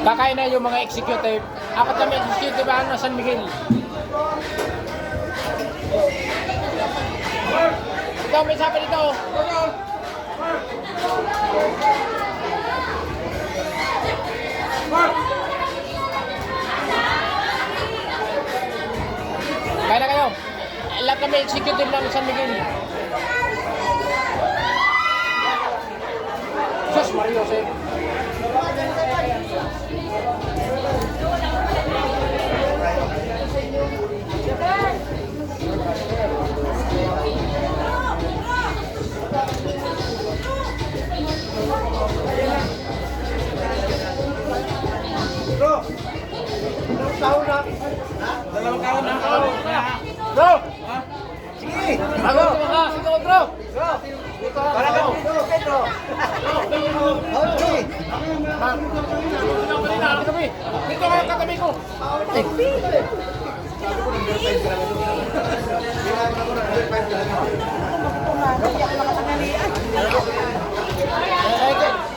Kakain na yung mga executive. Apat kami executive na San Miguel. Ikaw, may sabi dito. Kaya na kayo. Lahat kami executive ng San Miguel. Sus, Mario, sir. Bro, dalawang taon na. Bro! Sige! Bago! Sige, bro! Para ka dito, Pedro! Okay! Dito ka katabi ko!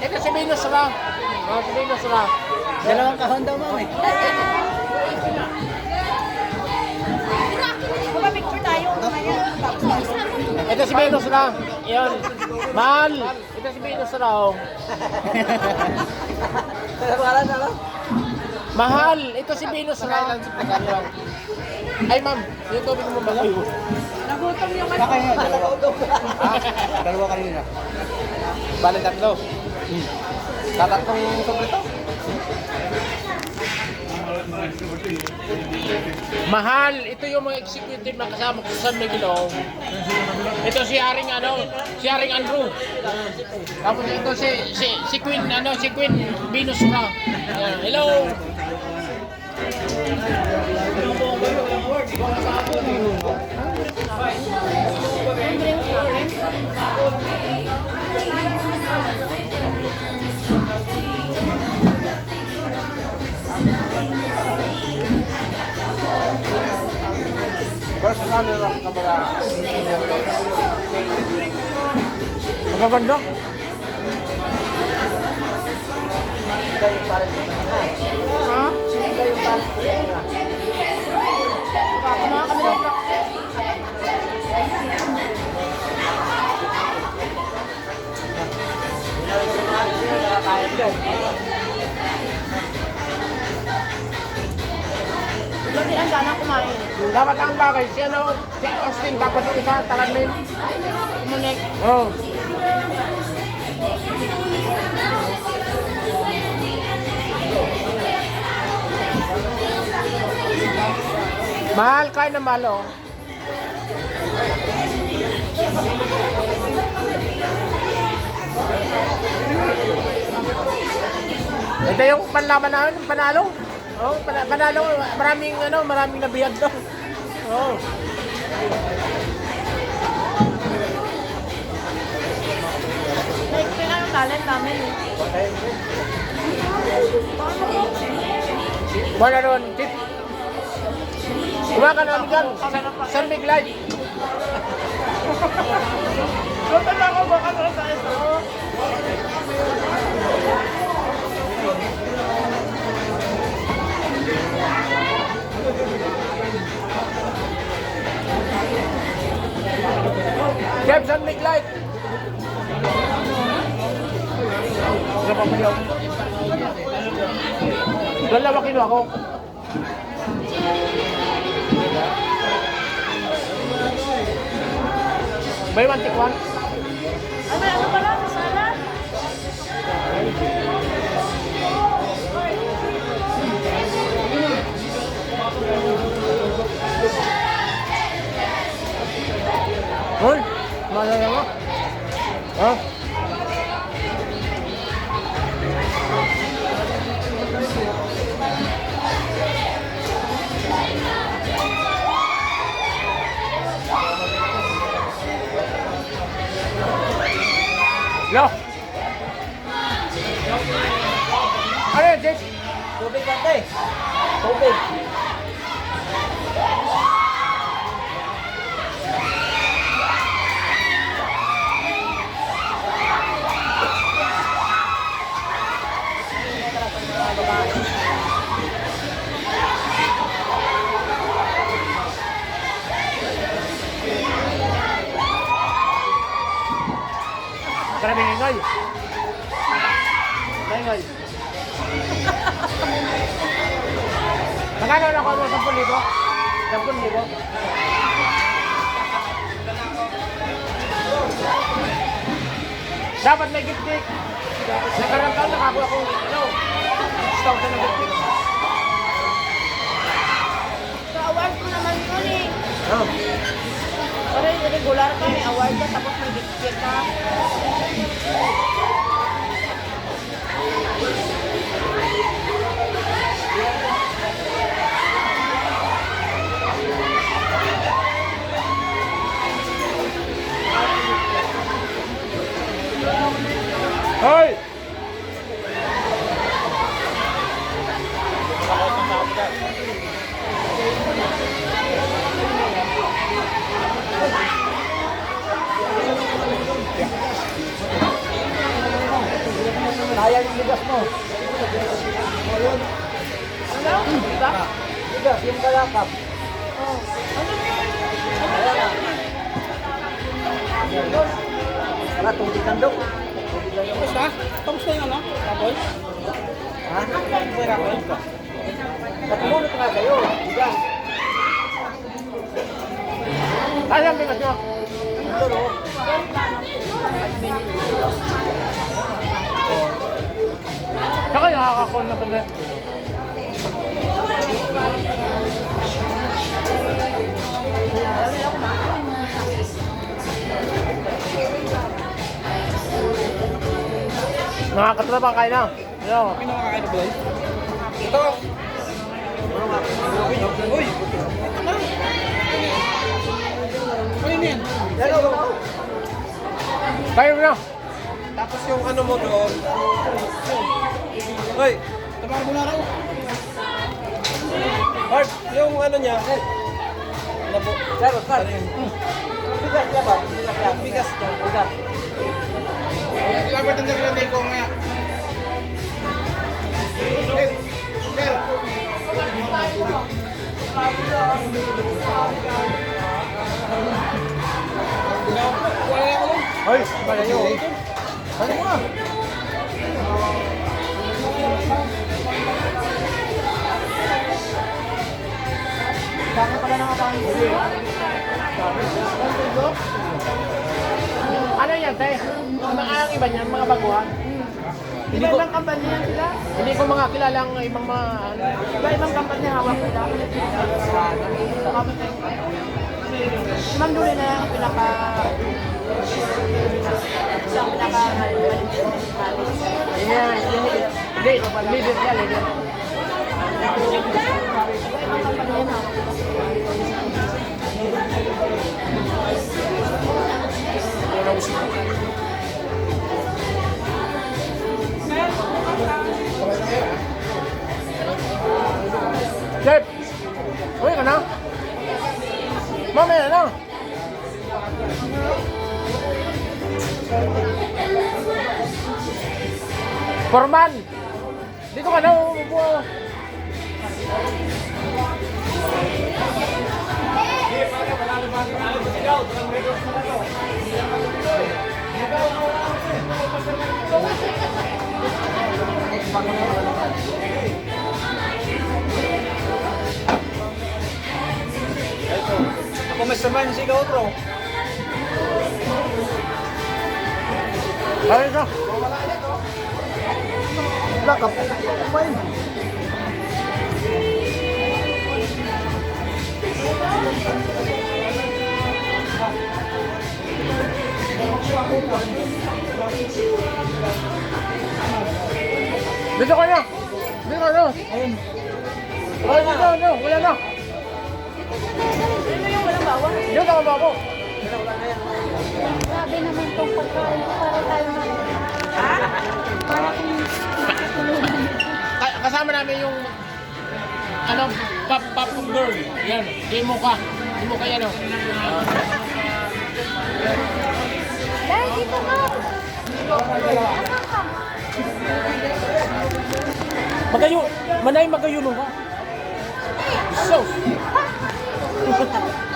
Ito si Venus lang. Si Venus lang. Dalawang kahon daw, ma'am eh. Picture tayo. Ito si Venus lang. Yun. Mahal. Ito si Venus lang. Mahal. Ito si Venus lang. Ay ma'am, yung tubig mo ba? Nagutom yung ano. Baka nga, dalawa. Dalawa kanina. Bale tatlo. Tatatong sobre to. Mahal, ito yung mga executive na kasama ko sa San Miguel. Ito si Haring si Haring Andrew. Tapos ito si Queen si Queen Venus na. Hello. Basta na lang kamera. Magaganda. Ha? Lagi ang gana kumain. Dapat ang bagay, si Austin, tapos yung isa, Taladmin. Umunik. Oh. Mahal, kain na mahal, oh. Ito yung panlaban namin, panalo. Oh, panalo, maraming nabiyag daw. Oh. Naikpin na yung talent namin eh. Wala ron, tip. Kumakan namin dyan, San Miguel. Luto na ako baka sa ito. Jeff, San Miguel. Dalawa kilo ako. May one take one. Ano pala? Salad? Hoy, malaya mo. Ha? Yo. Ano yan, Jake? Tubig ate. Tubig. Babae. Ngay. Ngay. Magkano na ako mo? 10,000? 10,000? Dapat may gift-gift. Nakarang taon nakakuha akong stock na gift-gift. Sa award ko naman yun eh. Oh. Pero regular ka, may award ka, tapos may gift ka. Hoy! Sayang yung bigas mo. Ano? Diba? Bigas, yung kalakap. Oh. Ano yun? Wala, tubig nandok. Kamusta? Kamusta yung ano? Rapoy? Ha? May rapoy ka? Natulunod nga kayo. Bigas. Kaya ang bigas nyo. Ito, no? Saka nakakakon na pala. Nakakatrapang kain na. Ano? Sino makakain na ba? Ito! Uy! Ano? Ano yan? Yan, o. Kayo na. Tapos yung ano mo doon. Uy! Tabang mo na raw. Bart, yung ano niya. Ano po? Sir, sir. Bigas niya ba? Bigas niya. Bigas niya. Bigas. Dapat ang naglalagay ko nga. Hoy, malayo. Ano mo na? Dami pala ng atang. Ano yan, te? Ang iba niyan, mga baguhan. Hindi ko Iba-ibang kampanya yan sila. hindi ko mga kilalang ibang mga ano. Iba-ibang kampanya hawak nila. Si Ma'am Julie na lang ang pinaka... Siyang pinaka... Leader siya, leader. Iba-ibang kampanya yan ha. Chef! Uy ka na? Mamaya na. Forman! Dito ka na, umupo. Ako may saman si Gautro. Ay ka. Lakap. Kumain. Dito ka na. Dito ka na. Ayun. Ay, dito, no. Wala na. Sino yung walang bawang? Dito ka ba ako? Grabe naman tong pagkain ko para tayo na... Ha? Para kung... Kasama namin yung ano, pop girl. Yan, demo ka. Demo ka yan, oh. Dahil dito ka! Magayo, manay magayuno ka. So,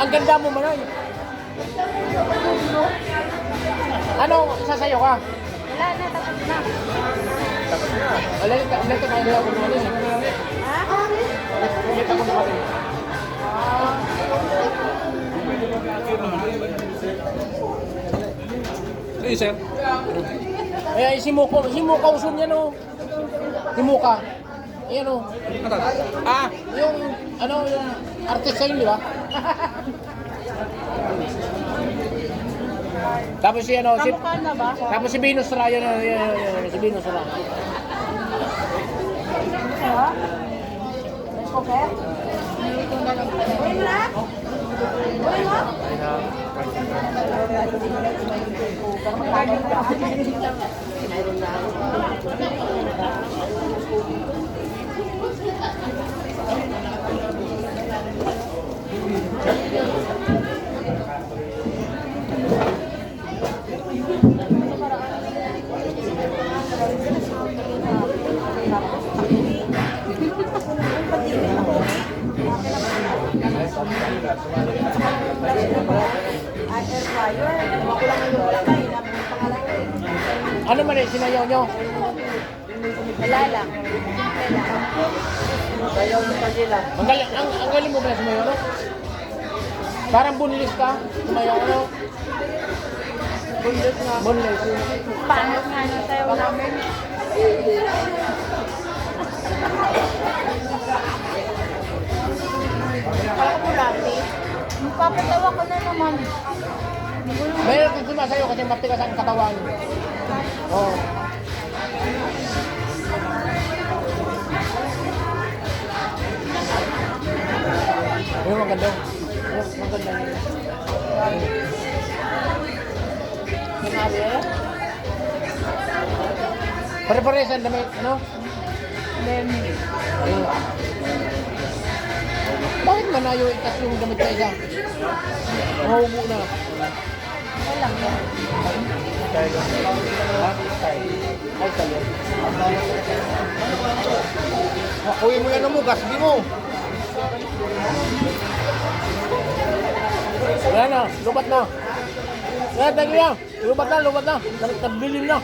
ang ganda mo manay. Ano, sasayo ka? Wala na, tapos na. Alay, ito na ako naman eh. Ha? Ulit ako naman eh. Sige, sir. Ay, si Muka usun yan o. Si Muka. Ayan o. Ah! Yung, yung artist yun, di ba? Tapos si Kamukha na ba? tapos si Venus Ra, yun, si Venus Ra. Ha? Okay? Uy na? Uy na? Air fryer. Makulang yung lakay. Pangalan ko eh. Ano man eh, sinayaw nyo? Wala lang. Sayaw ng kagila. Ang galing mo ba na sumayaw, no? Parang bunlis ka, sumayaw, ano? Bundes nga. Bunlis. Paano nga nung sayo namin? Kala ko dati. Magpapatawa ko na naman. Mayroon kang sumasayaw kasi matigas ang katawan. Oo. Ayun, maganda. Ayun, maganda. Sinabi? Pare-pares ang damit, ano? Then, Ayun. Bakit manayo itas yung damit sa isa? Mahubo na. walang yan. Ha? Ay, sa'yo. Uwi mo yan mo, gasbi mo. Wala na, lubat na. Wala, tagi na. Lubat na. Nagbilim na.